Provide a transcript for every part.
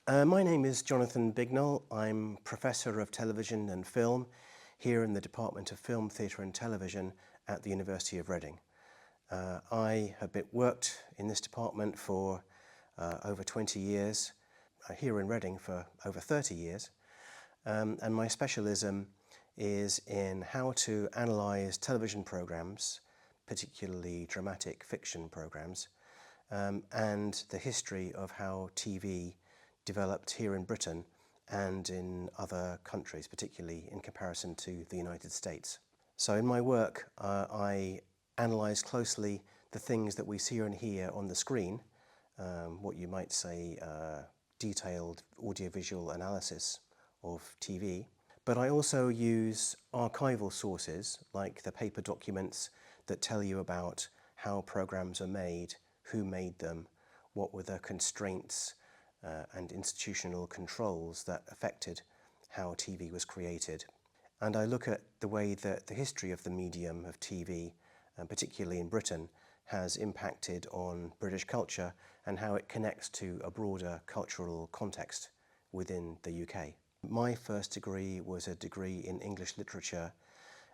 My name is Jonathan Bignell. I'm Professor of Television and Film here in the Department of Film, Theatre and Television at the University of Reading. I have worked in this department for over 20 years, here in Reading for over 30 years, and my specialism is in how to analyse television programmes, particularly dramatic fiction programmes, and the history of how TV developed here in Britain and in other countries, particularly in comparison to the United States. So in my work, I analyse closely the things that we see and hear on the screen, what you might say detailed audiovisual analysis of TV. But I also use archival sources like the paper documents that tell you about how programs are made, who made them, what were the constraints and institutional controls that affected how TV was created. And I look at the way that the history of the medium of TV, and particularly in Britain, has impacted on British culture and how it connects to a broader cultural context within the UK. My first degree was a degree in English literature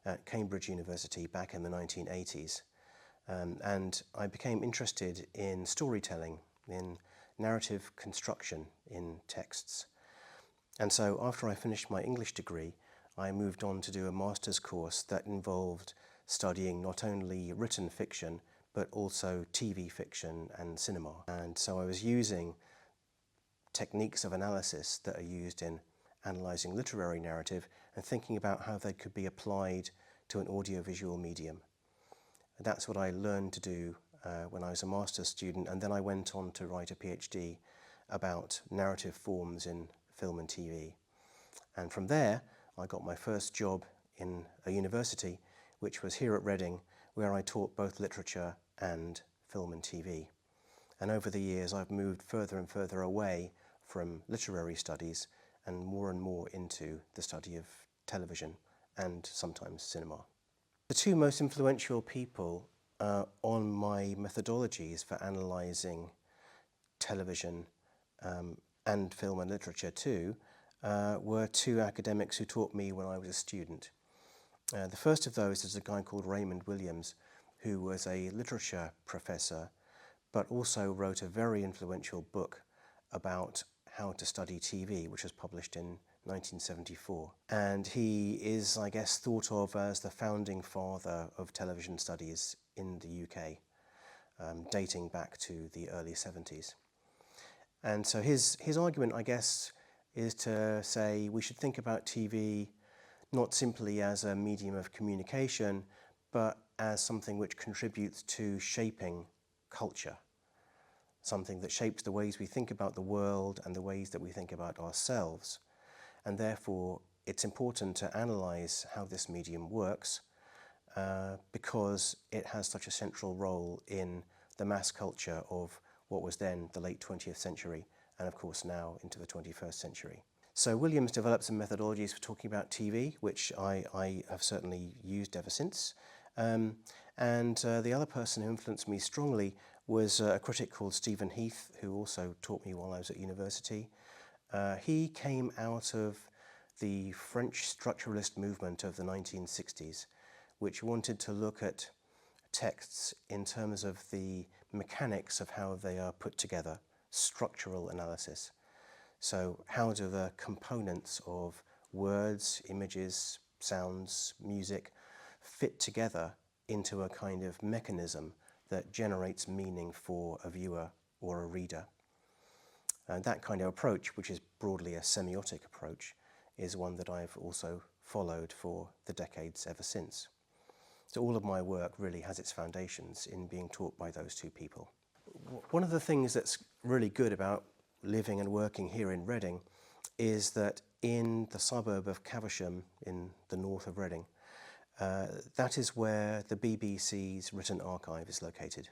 at Cambridge University back in the 1980s. And I became interested in storytelling, in narrative construction in texts. And so after I finished my English degree, I moved on to do a master's course that involved studying not only written fiction, but also TV fiction and cinema. And so I was using techniques of analysis that are used in analysing literary narrative and thinking about how they could be applied to an audiovisual medium. And that's what I learned to do when I was a master's student, and then I went on to write a PhD about narrative forms in film and TV. And from there, I got my first job in a university, which was here at Reading, where I taught both literature and film and TV. And over the years, I've moved further and further away from literary studies and more into the study of television and sometimes cinema. The two most influential people on my methodologies for analysing television and film and literature too were two academics who taught me when I was a student. The first of those is a guy called Raymond Williams, who was a literature professor but also wrote a very influential book about how to study TV, which was published in 1974. And he is, I guess, thought of as the founding father of television studies in the UK, dating back to the early 70s. And so his argument, I guess, is to say we should think about TV not simply as a medium of communication, but as something which contributes to shaping culture, something that shapes the ways we think about the world and the ways that we think about ourselves. And therefore, it's important to analyse how this medium works because it has such a central role in the mass culture of what was then the late 20th century and of course now into the 21st century. So Williams developed some methodologies for talking about TV, which I have certainly used ever since. And the other person who influenced me strongly was a critic called Heath, who also taught me while I was at university. He came out of the French structuralist movement of the 1960s, which wanted to look at texts in terms of the mechanics of how they are put together, structural analysis. So how do the components of words, images, sounds, music fit together into a kind of mechanism that generates meaning for a viewer or a reader? And that kind of approach, which is broadly a semiotic approach, is one that I've also followed for the decades ever since. So all of my work really has its foundations in being taught by those two people. One of the things that's really good about living and working here in Reading is that in the suburb of Caversham in the north of Reading, that is where the BBC's written archive is located.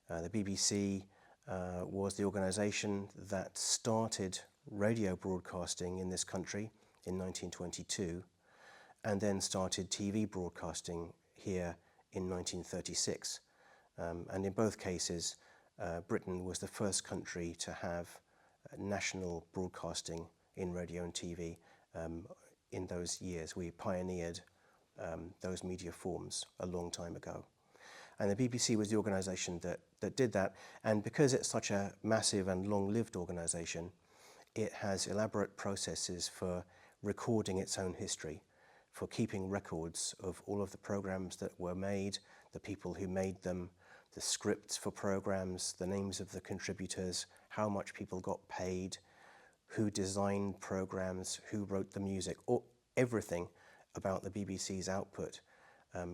The BBC was the organisation that started radio broadcasting in this country in 1922 and then started TV broadcasting here in 1936. And in both cases, Britain was the first country to have national broadcasting in radio and TV in those years. We pioneered those media forms a long time ago. And the BBC was the organisation that did that. And because it's such a massive and long-lived organisation, it has elaborate processes for recording its own history, for keeping records of all of the programmes that were made, the people who made them, the scripts for programmes, the names of the contributors, how much people got paid, who designed programmes, who wrote the music, or everything about the BBC's output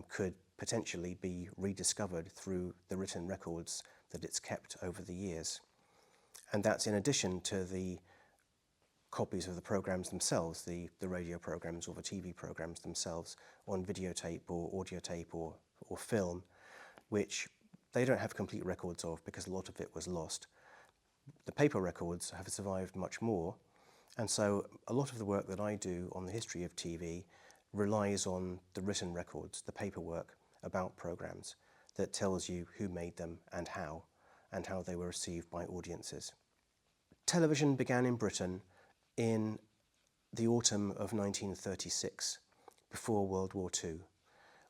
could potentially be rediscovered through the written records that it's kept over the years. And that's in addition to the copies of the programmes themselves, the radio programmes or the TV programmes themselves on videotape or audio tape or film, which they don't have complete records of because a lot of it was lost. The paper records have survived much more, and so a lot of the work that I do on the history of TV relies on the written records, the paperwork about programmes that tells you who made them and how they were received by audiences. Television began in Britain in the autumn of 1936, before World War II,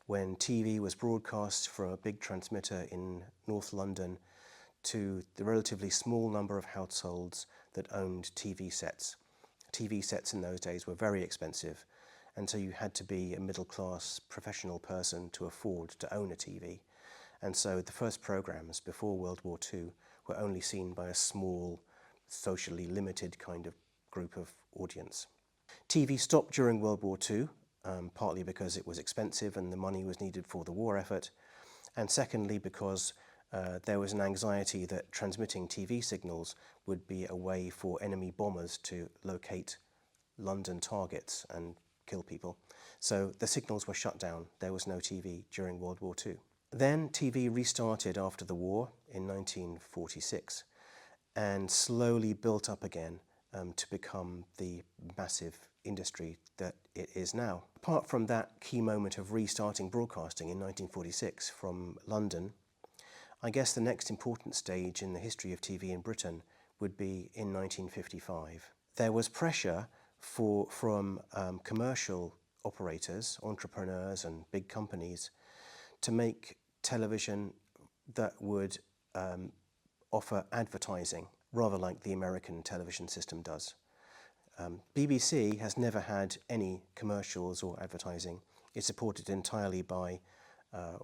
when TV was broadcast from a big transmitter in North London to the relatively small number of households that owned TV sets. TV sets in those days were very expensive, and so you had to be a middle-class professional person to afford to own a TV. And so the first programmes before World War II were only seen by a small, socially limited kind of group of audience. TV stopped during World War II, partly because it was expensive and the money was needed for the war effort, and secondly because there was an anxiety that transmitting TV signals would be a way for enemy bombers to locate London targets and kill people. So the signals were shut down. There was no TV during World War II. Then TV restarted after the war in 1946 and slowly built up again to become the massive industry that it is now. Apart from that key moment of restarting broadcasting in 1946 from London, I guess the next important stage in the history of TV in Britain would be in 1955. There was pressure from commercial operators, entrepreneurs and big companies to make television that would offer advertising, rather like the American television system does. BBC has never had any commercials or advertising. It's supported entirely by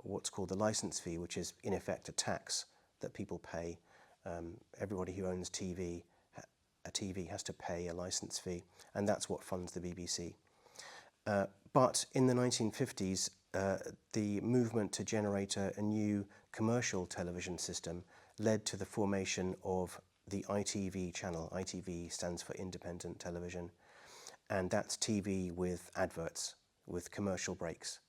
what's called the license fee, which is in effect a tax that people pay. Everybody who owns a TV has to pay a license fee, and that's what funds the BBC. But in the 1950s, the movement to generate a new commercial television system led to the formation of the ITV channel. ITV stands for Independent Television, and that's TV with adverts, with commercial breaks.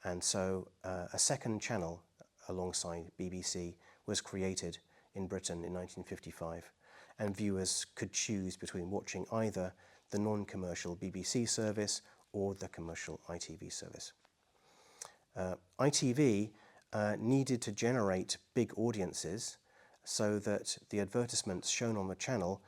And so a second channel alongside BBC was created in Britain in 1955, and viewers could choose between watching either the non-commercial BBC service or the commercial ITV service. ITV needed to generate big audiences so that the advertisements shown on the channel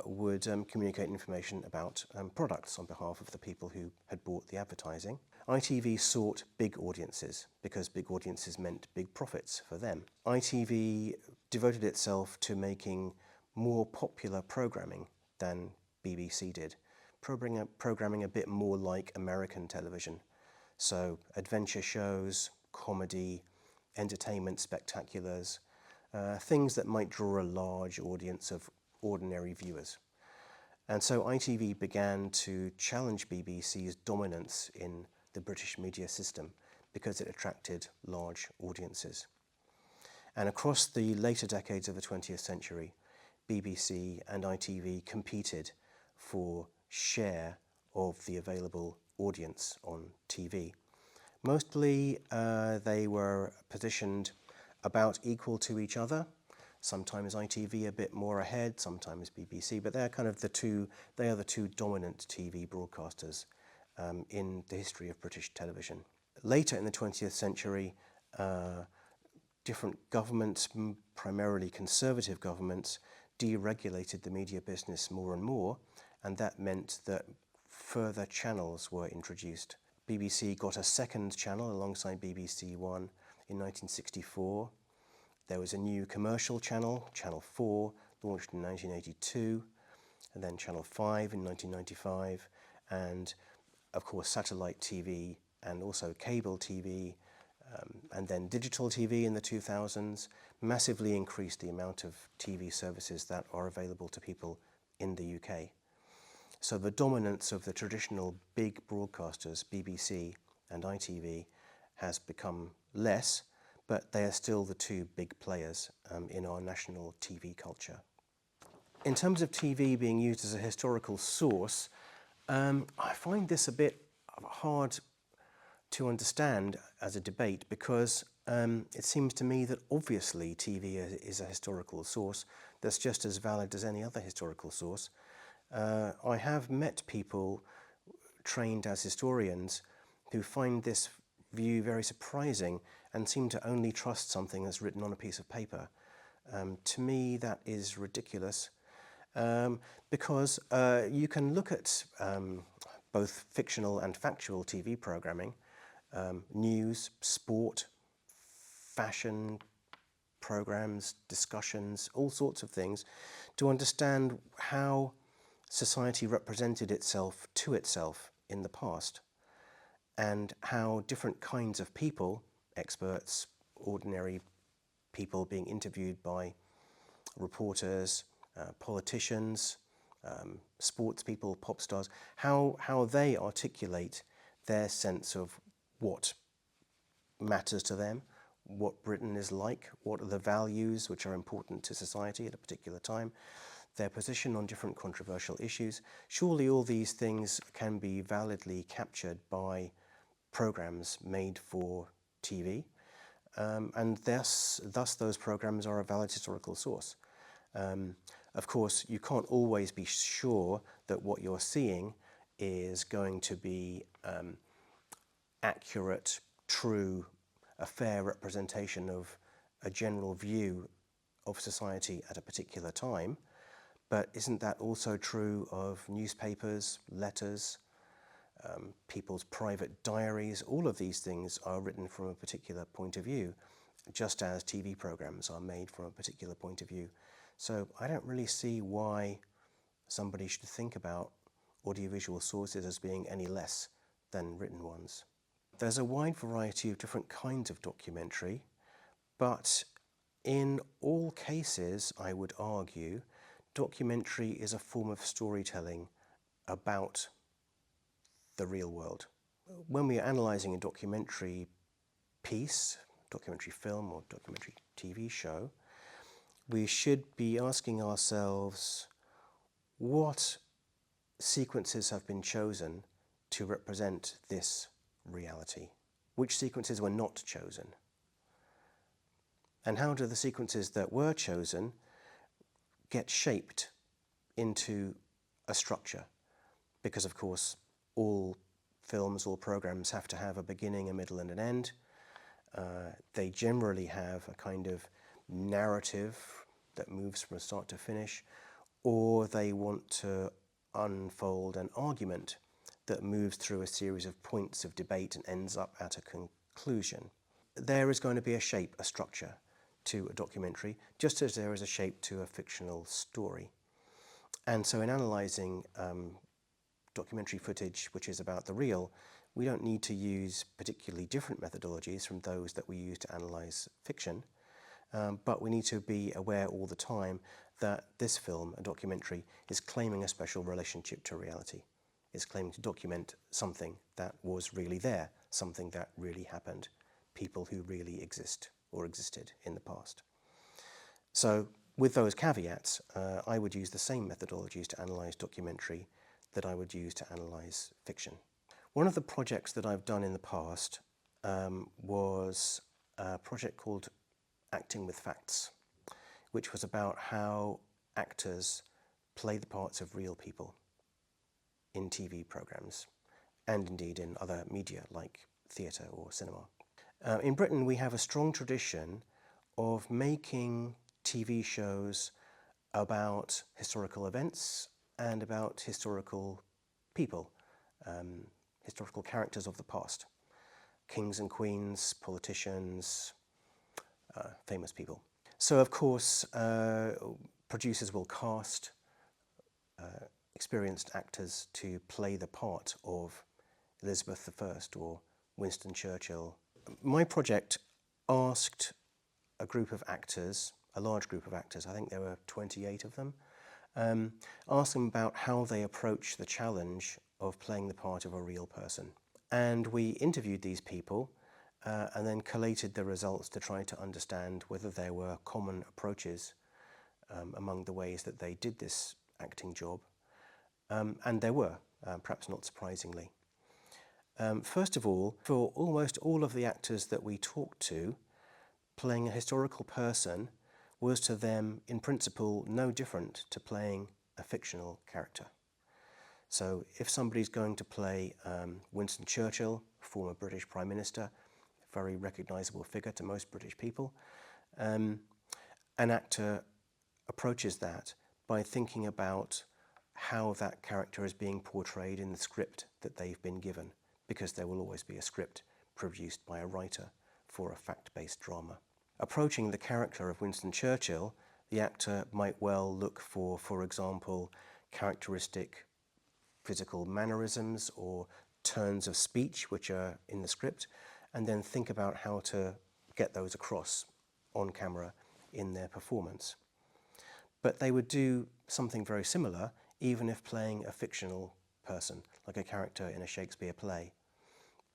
would communicate information about products on behalf of the people who had bought the advertising. ITV sought big audiences because big audiences meant big profits for them. ITV devoted itself to making more popular programming than BBC did, programming a bit more like American television. So adventure shows, comedy, entertainment spectaculars, things that might draw a large audience of ordinary viewers. And so ITV began to challenge BBC's dominance in the British media system because it attracted large audiences. And across the later decades of the 20th century, BBC and ITV competed for share of the available audience on TV. Mostly they were positioned about equal to each other. Sometimes ITV a bit more ahead, sometimes BBC, but they're kind of the two dominant TV broadcasters in the history of British television. Later in the 20th century, different governments, primarily conservative governments, deregulated the media business more and more, and that meant that further channels were introduced. BBC got a second channel alongside BBC One in 1964. There was a new commercial channel, Channel 4, launched in 1982, and then Channel 5 in 1995, and of course satellite TV and also cable TV, and then digital TV in the 2000s massively increased the amount of TV services that are available to people in the UK. So the dominance of the traditional big broadcasters, BBC and ITV, has become less, but they are still the two big players in our national TV culture. In terms of TV being used as a historical source, I find this a bit hard to understand as a debate, because it seems to me that obviously TV is a historical source that's just as valid as any other historical source. I have met people trained as historians who find this view very surprising and seem to only trust something that's written on a piece of paper. To me, that is ridiculous, because you can look at both fictional and factual TV programming, news, sport, fashion programs, discussions, all sorts of things, to understand how society represented itself to itself in the past, and how different kinds of people, experts, ordinary people being interviewed by reporters, politicians, sports people, pop stars, how they articulate their sense of what matters to them, what Britain is like, what are the values which are important to society at a particular time, their position on different controversial issues. Surely all these things can be validly captured by programs made for TV, and thus those programs are a valid historical source. Of course, you can't always be sure that what you're seeing is going to be accurate, true, a fair representation of a general view of society at a particular time. But isn't that also true of newspapers, letters, people's private diaries? All of these things are written from a particular point of view, just as TV programs are made from a particular point of view. So I don't really see why somebody should think about audiovisual sources as being any less than written ones. There's a wide variety of different kinds of documentary, but in all cases, I would argue, documentary is a form of storytelling about the real world. When we are analysing a documentary piece, documentary film or documentary TV show, we should be asking ourselves what sequences have been chosen to represent this reality, which sequences were not chosen, and how do the sequences that were chosen get shaped into a structure, because of course all films, all programs have to have a beginning, a middle and an end. They generally have a kind of narrative that moves from start to finish, or they want to unfold an argument that moves through a series of points of debate and ends up at a conclusion. There is going to be a shape, a structure to a documentary, just as there is a shape to a fictional story. And so in analysing documentary footage which is about the real, we don't need to use particularly different methodologies from those that we use to analyse fiction, but we need to be aware all the time that this film, a documentary, is claiming a special relationship to reality. It's claiming to document something that was really there, something that really happened, people who really exist or existed in the past. So with those caveats, I would use the same methodologies to analyse documentary that I would use to analyse fiction. One of the projects that I've done in the past was a project called Acting with Facts, which was about how actors play the parts of real people in TV programmes, and indeed in other media like theatre or cinema. In Britain, we have a strong tradition of making TV shows about historical events and about historical people, historical characters of the past, kings and queens, politicians, famous people. So of course producers will cast experienced actors to play the part of Elizabeth I or Winston Churchill. My project asked a group of actors, a large group of actors, I think there were 28 of them, asked them about how they approach the challenge of playing the part of a real person. And we interviewed these people and then collated the results to try to understand whether there were common approaches among the ways that they did this acting job. And there were, perhaps not surprisingly. First of all, for almost all of the actors that we talked to, playing a historical person was to them, in principle, no different to playing a fictional character. So if somebody's going to play Winston Churchill, former British Prime Minister, very recognisable figure to most British people, an actor approaches that by thinking about how that character is being portrayed in the script that they've been given, because there will always be a script produced by a writer for a fact-based drama. Approaching the character of Winston Churchill, the actor might well look for example, characteristic physical mannerisms or turns of speech which are in the script, and then think about how to get those across on camera in their performance. But they would do something very similar even if playing a fictional person, like a character in a Shakespeare play.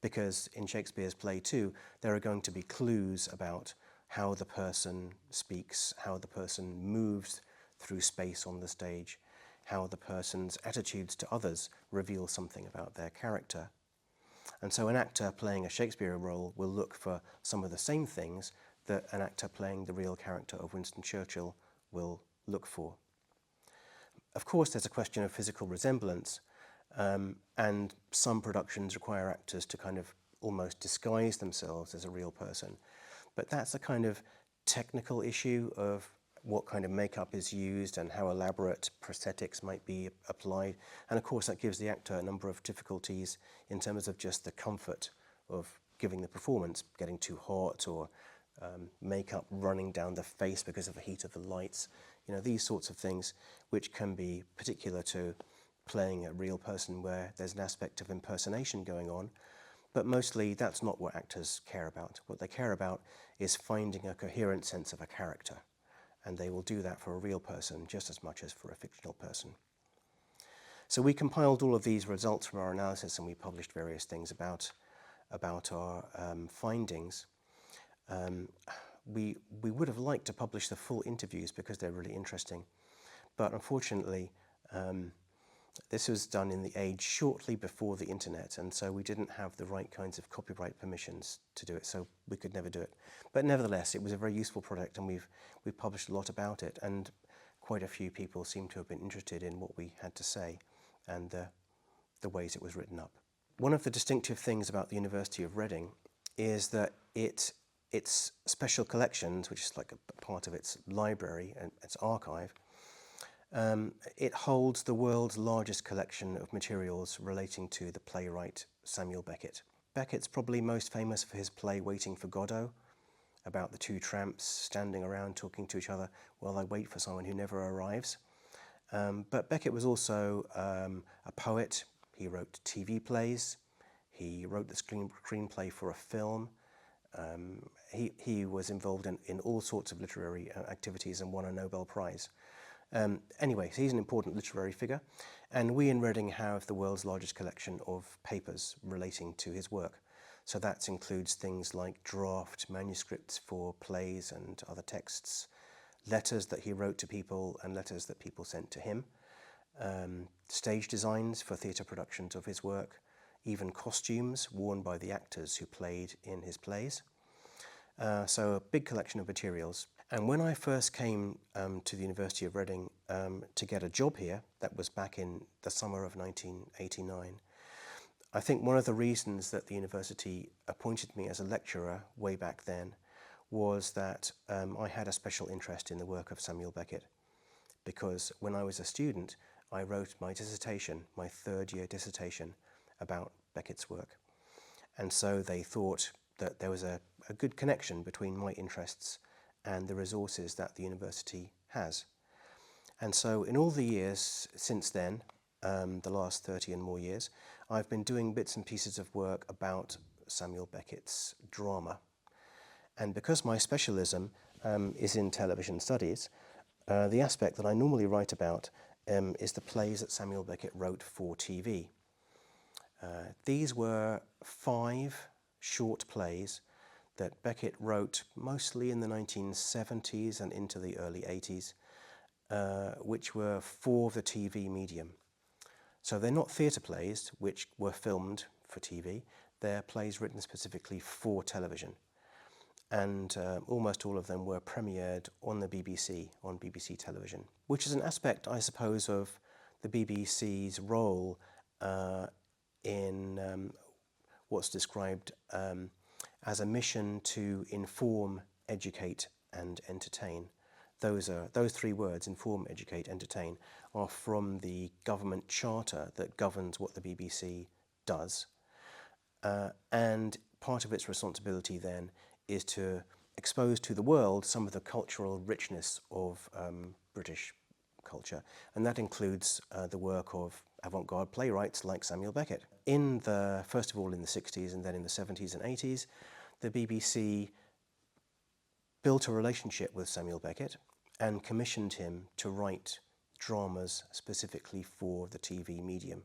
Because in Shakespeare's play too, there are going to be clues about how the person speaks, how the person moves through space on the stage, how the person's attitudes to others reveal something about their character. And so an actor playing a Shakespeare role will look for some of the same things that an actor playing the real character of Winston Churchill will look for. Of course, there's a question of physical resemblance, and some productions require actors to kind of almost disguise themselves as a real person. But that's a kind of technical issue of what kind of makeup is used and how elaborate prosthetics might be applied. And of course that gives the actor a number of difficulties in terms of just the comfort of giving the performance, getting too hot or makeup running down the face because of the heat of the lights. You know, these sorts of things which can be particular to playing a real person where there's an aspect of impersonation going on. But mostly that's not what actors care about. What they care about is finding a coherent sense of a character. And they will do that for a real person just as much as for a fictional person. So we compiled all of these results from our analysis and we published various things about our findings. We would have liked to publish the full interviews because they're really interesting. But unfortunately, this was done in the age shortly before the internet, and so we didn't have the right kinds of copyright permissions to do it, so we could never do it. But nevertheless, it was a very useful project, and we've published a lot about it, and quite a few people seem to have been interested in what we had to say and the ways it was written up. One of the distinctive things about the University of Reading is that its special collections, which is like a part of its library and its archive, it holds the world's largest collection of materials relating to the playwright Samuel Beckett. Beckett's probably most famous for his play Waiting for Godot, about the two tramps standing around talking to each other while they wait for someone who never arrives. But Beckett was also a poet. He wrote TV plays. He wrote the screenplay for a film. He was involved in all sorts of literary activities and won a Nobel Prize. Anyway, so he's an important literary figure, and we in Reading have the world's largest collection of papers relating to his work. So that includes things like draft manuscripts for plays and other texts, letters that he wrote to people and letters that people sent to him, stage designs for theatre productions of his work, even costumes worn by the actors who played in his plays. So a big collection of materials. And when I first came to the University of Reading to get a job here, that was back in the summer of 1989, I think one of the reasons that the university appointed me as a lecturer way back then was that I had a special interest in the work of Samuel Beckett, because when I was a student, I wrote my dissertation, my third-year dissertation, about Beckett's work. And so they thought that there was a good connection between my interests and the resources that the university has. And so in all the years since then, the last 30 and more years, I've been doing bits and pieces of work about Samuel Beckett's drama. And because my specialism is in television studies, the aspect that I normally write about is the plays that Samuel Beckett wrote for TV. These were 5 short plays that Beckett wrote mostly in the 1970s and into the early 80s, which were for the TV medium. So they're not theatre plays which were filmed for TV, they're plays written specifically for television. And almost all of them were premiered on the BBC, on BBC television, which is an aspect, I suppose, of the BBC's role in what's described as a mission to inform, educate and entertain. Those 3 words, inform, educate, entertain, are from the government charter that governs what the BBC does. And part of its responsibility then is to expose to the world some of the cultural richness of British culture. And that includes the work of avant-garde playwrights like Samuel Beckett. First of all in the 60s and then in the 70s and 80s, the BBC built a relationship with Samuel Beckett and commissioned him to write dramas specifically for the TV medium,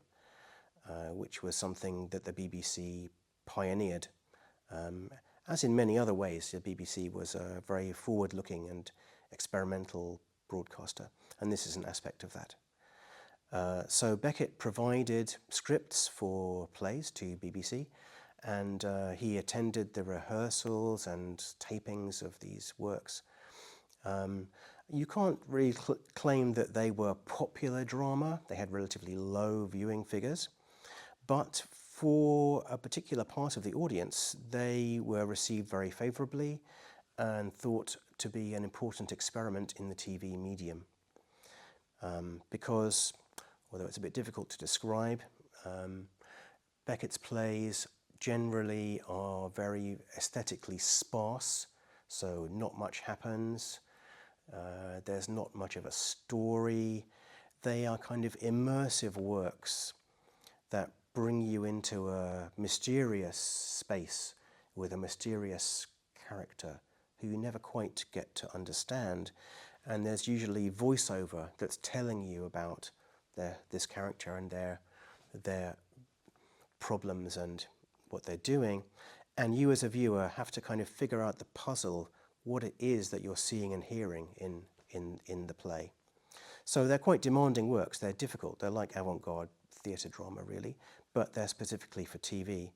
which was something that the BBC pioneered. As in many other ways, the BBC was a very forward-looking and experimental broadcaster, and this is an aspect of that. So Beckett provided scripts for plays to BBC, and he attended the rehearsals and tapings of these works. You can't really claim that they were popular drama. They had relatively low viewing figures, but for a particular part of the audience, they were received very favourably and thought to be an important experiment in the TV medium. Because, although it's a bit difficult to describe, Beckett's plays generally are very aesthetically sparse, so not much happens. There's not much of a story. They are kind of immersive works that bring you into a mysterious space with a mysterious character who you never quite get to understand. And there's usually voiceover that's telling you about this character and their problems and what they're doing. And you as a viewer have to kind of figure out the puzzle, what it is that you're seeing and hearing in the play. So they're quite demanding works. They're difficult. They're like avant-garde theatre drama, really, but they're specifically for TV,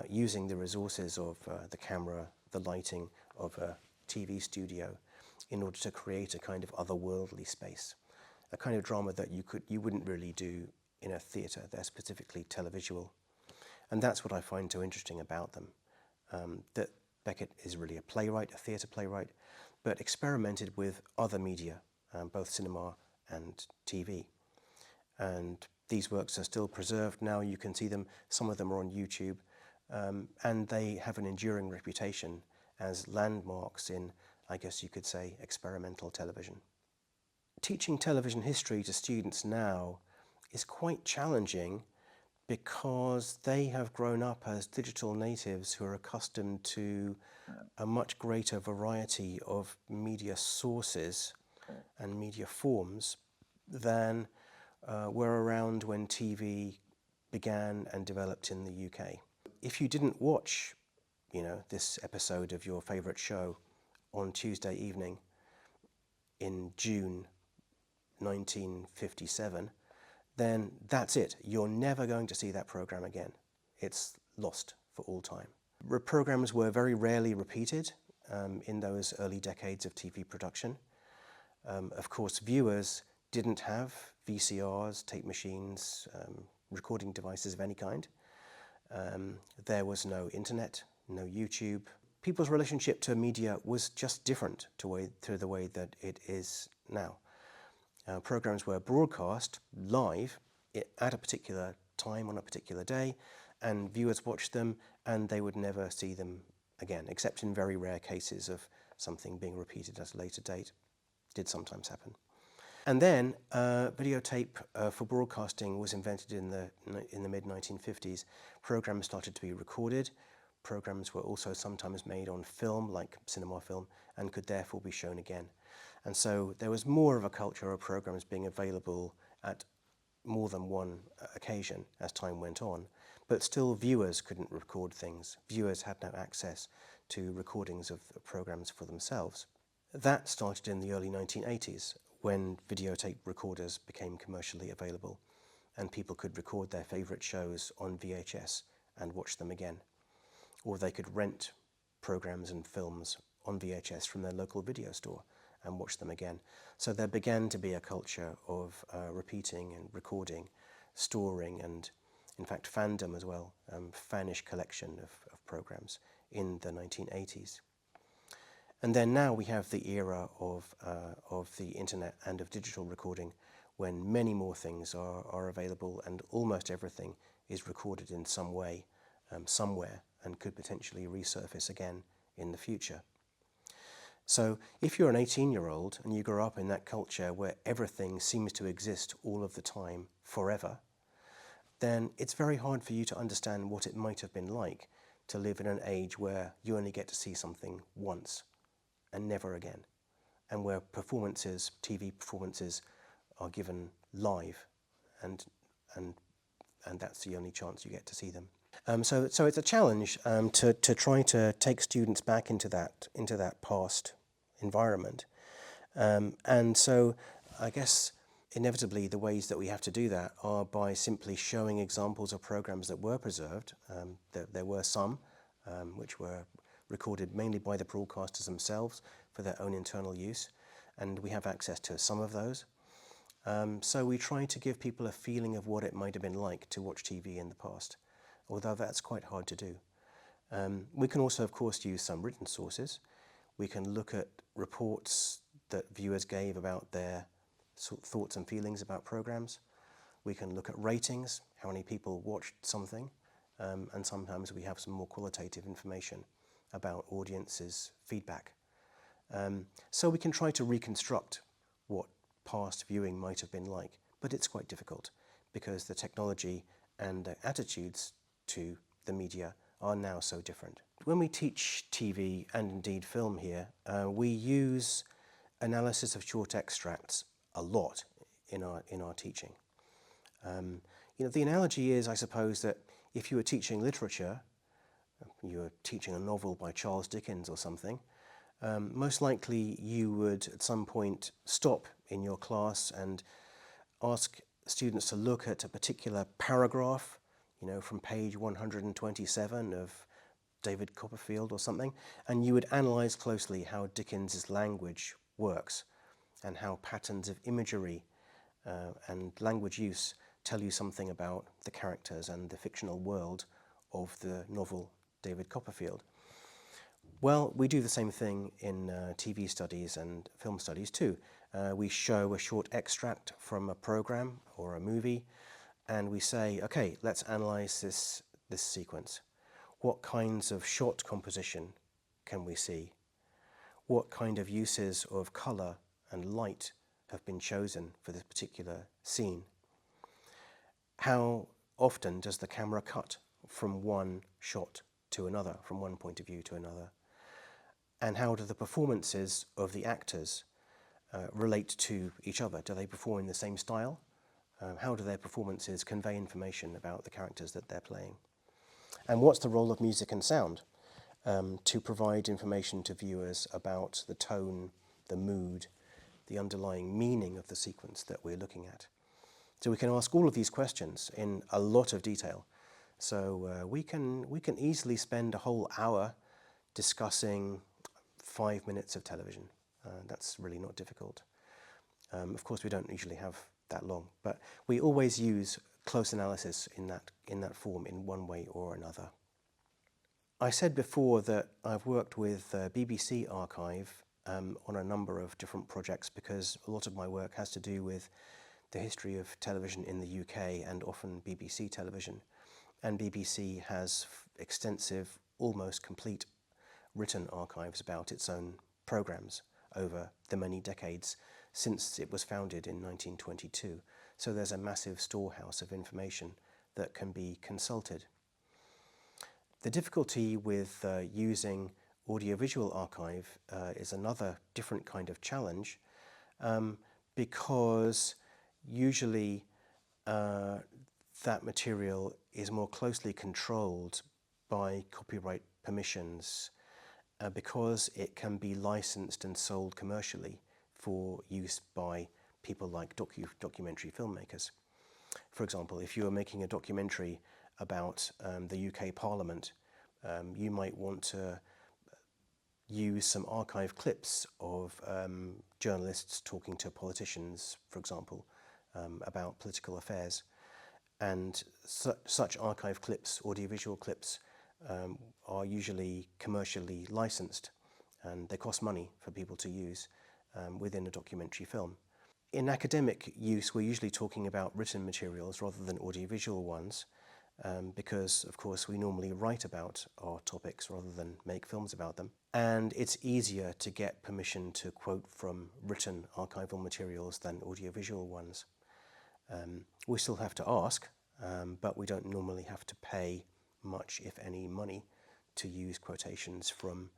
using the resources of the camera, the lighting of a TV studio in order to create a kind of otherworldly space, a kind of drama that you wouldn't really do in a theatre. They're specifically televisual. And that's what I find so interesting about them, that Beckett is really a playwright, a theatre playwright, but experimented with other media, both cinema and TV. And these works are still preserved now. You can see them. Some of them are on YouTube, and they have an enduring reputation as landmarks in, I guess you could say, experimental television. Teaching television history to students now is quite challenging because they have grown up as digital natives who are accustomed to a much greater variety of media sources and media forms than were around when TV began and developed in the UK. If you didn't watch, this episode of your favourite show on Tuesday evening in June 1957, then that's it. You're never going to see that programme again. It's lost for all time. Programmes were very rarely repeated in those early decades of TV production. Of course, viewers didn't have VCRs, tape machines, recording devices of any kind. There was no internet, no YouTube. People's relationship to media was just different to the way that it is now. Programs were broadcast live at a particular time on a particular day, and viewers watched them and they would never see them again, except in very rare cases of something being repeated at a later date. It did sometimes happen. And then videotape for broadcasting was invented in the mid-1950s. Programs started to be recorded. Programs were also sometimes made on film, like cinema film, and could therefore be shown again. And so there was more of a culture of programs being available at more than one occasion as time went on. But still viewers couldn't record things. Viewers had no access to recordings of programs for themselves. That started in the early 1980s when videotape recorders became commercially available and people could record their favourite shows on VHS and watch them again. Or they could rent programs and films on VHS from their local video store and watch them again. So there began to be a culture of repeating and recording, storing, and in fact fandom as well, fanish collection of programs in the 1980s. And then now we have the era of the internet and of digital recording, when many more things are available and almost everything is recorded in some way, somewhere, and could potentially resurface again in the future. So if you're an 18-year-old and you grow up in that culture where everything seems to exist all of the time, forever, then it's very hard for you to understand what it might have been like to live in an age where you only get to see something once and never again, and where performances, TV performances, are given live, and that's the only chance you get to see them. So it's a challenge to try to take students back into that past environment, and so I guess inevitably the ways that we have to do that are by simply showing examples of programs that were preserved. There were some which were recorded mainly by the broadcasters themselves for their own internal use, and we have access to some of those. So we try to give people a feeling of what it might have been like to watch TV in the past, although that's quite hard to do. We can also, of course, use some written sources. We can look at reports that viewers gave about their thoughts and feelings about programs. We can look at ratings, how many people watched something, and sometimes we have some more qualitative information about audiences' feedback. So we can try to reconstruct what past viewing might have been like, but it's quite difficult because the technology and the attitudes to the media are now so different. When we teach TV and indeed film here, we use analysis of short extracts a lot in our teaching. The analogy is, I suppose, that if you were teaching literature, you were teaching a novel by Charles Dickens or something, most likely you would at some point stop in your class and ask students to look at a particular paragraph, from page 127 of David Copperfield or something, and you would analyse closely how Dickens's language works and how patterns of imagery and language use tell you something about the characters and the fictional world of the novel David Copperfield. Well, we do the same thing in TV studies and film studies too. We show a short extract from a program or a movie, and we say, okay, let's analyse this sequence. What kinds of shot composition can we see? What kind of uses of colour and light have been chosen for this particular scene? How often does the camera cut from one shot to another, from one point of view to another? And how do the performances of the actors relate to each other? Do they perform in the same style? How do their performances convey information about the characters that they're playing? And what's the role of music and sound to provide information to viewers about the tone, the mood, the underlying meaning of the sequence that we're looking at? So we can ask all of these questions in a lot of detail. So we can easily spend a whole hour discussing 5 minutes of television. That's really not difficult. Of course, we don't usually have that long, but we always use close analysis in that form in one way or another. I said before that I've worked with BBC Archive on a number of different projects because a lot of my work has to do with the history of television in the UK and often BBC television. And BBC has extensive, almost complete written archives about its own programmes over the many decades since it was founded in 1922. So there's a massive storehouse of information that can be consulted. The difficulty with using audiovisual archive is another different kind of challenge because usually that material is more closely controlled by copyright permissions because it can be licensed and sold commercially for use by people like documentary filmmakers. For example, if you were making a documentary about the UK Parliament, you might want to use some archive clips of journalists talking to politicians, for example, about political affairs. And such archive clips, audiovisual clips, are usually commercially licensed, and they cost money for people to use within a documentary film. In academic use, we're usually talking about written materials rather than audiovisual ones, because, of course, we normally write about our topics rather than make films about them. And it's easier to get permission to quote from written archival materials than audiovisual ones. We still have to ask, but we don't normally have to pay much, if any, money to use quotations from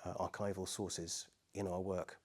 archival sources in our work.